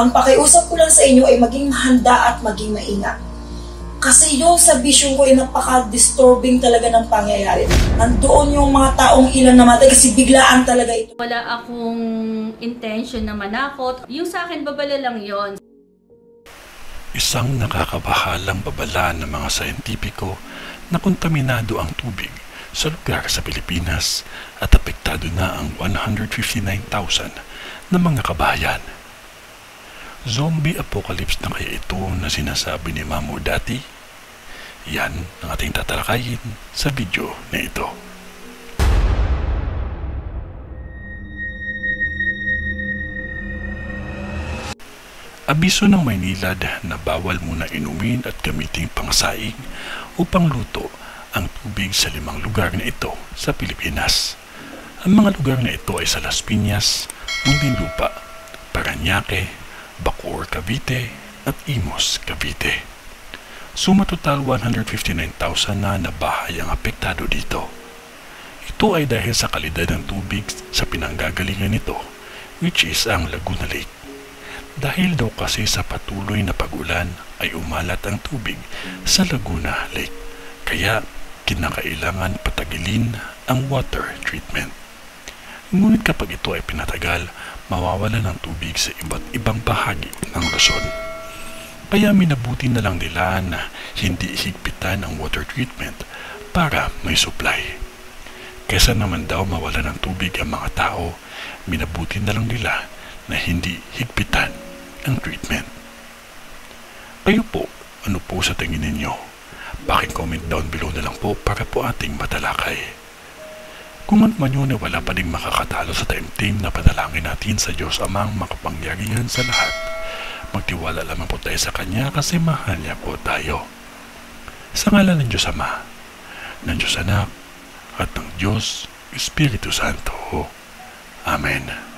Ang pakiusap ko lang sa inyo ay maging handa at maging maingat. Kasi yung sa vision ko ay napaka-disturbing talaga ng pangyayari. Nandoon yung mga taong ilan namatay kasi biglaan talaga ito. Wala akong intention na manakot. Yung sa akin, babala lang yon. Isang nakakabahalang babala ng mga sayentipiko na kontaminado ang tubig sa lugar sa Pilipinas at apektado na ang 159,000 na mga kabahayan. Zombie apocalypse na kaya ito na sinasabi ni Mamo dati? Yan ang ating tatalakayin sa video na ito. Abiso ng Maynilad na bawal muna inumin at gamiting pangsaing o pangluto ang tubig sa 5 lugar na ito sa Pilipinas. Ang mga lugar na ito ay sa Las Piñas, Muntinlupa, Parañaque, Bacoor, Cavite at Imus, Cavite. Suma total 159,000 na bahay ang apektado dito. Ito ay dahil sa kalidad ng tubig sa pinanggagalingan nito, which is ang Laguna Lake. Dahil daw kasi sa patuloy na pag-ulan ay umalat ang tubig sa Laguna Lake, kaya kinakailangan patagilin ang water treatment. Ngunit kapag ito ay pinatagal, mawawala ng tubig sa iba't ibang bahagi ng Luzon. Kaya minabuti na lang nila na hindi higpitan ang water treatment para may supply. Kesa naman daw mawala ng tubig ang mga tao, minabuti na lang nila na hindi higpitan ang treatment. Kayo po, ano po sa tingin ninyo? Paki-comment down below na lang po para po ating matalakay. Kung man yun ay wala pa ding makakatalo sa time na panalangin natin sa Diyos Amang makapangyarihan sa lahat. Magtiwala lamang po tayo sa Kanya kasi mahal niya po tayo. Sa ngalan ng Diyos Ama, ng Diyos Anak, at ng Diyos Espiritu Santo. Amen.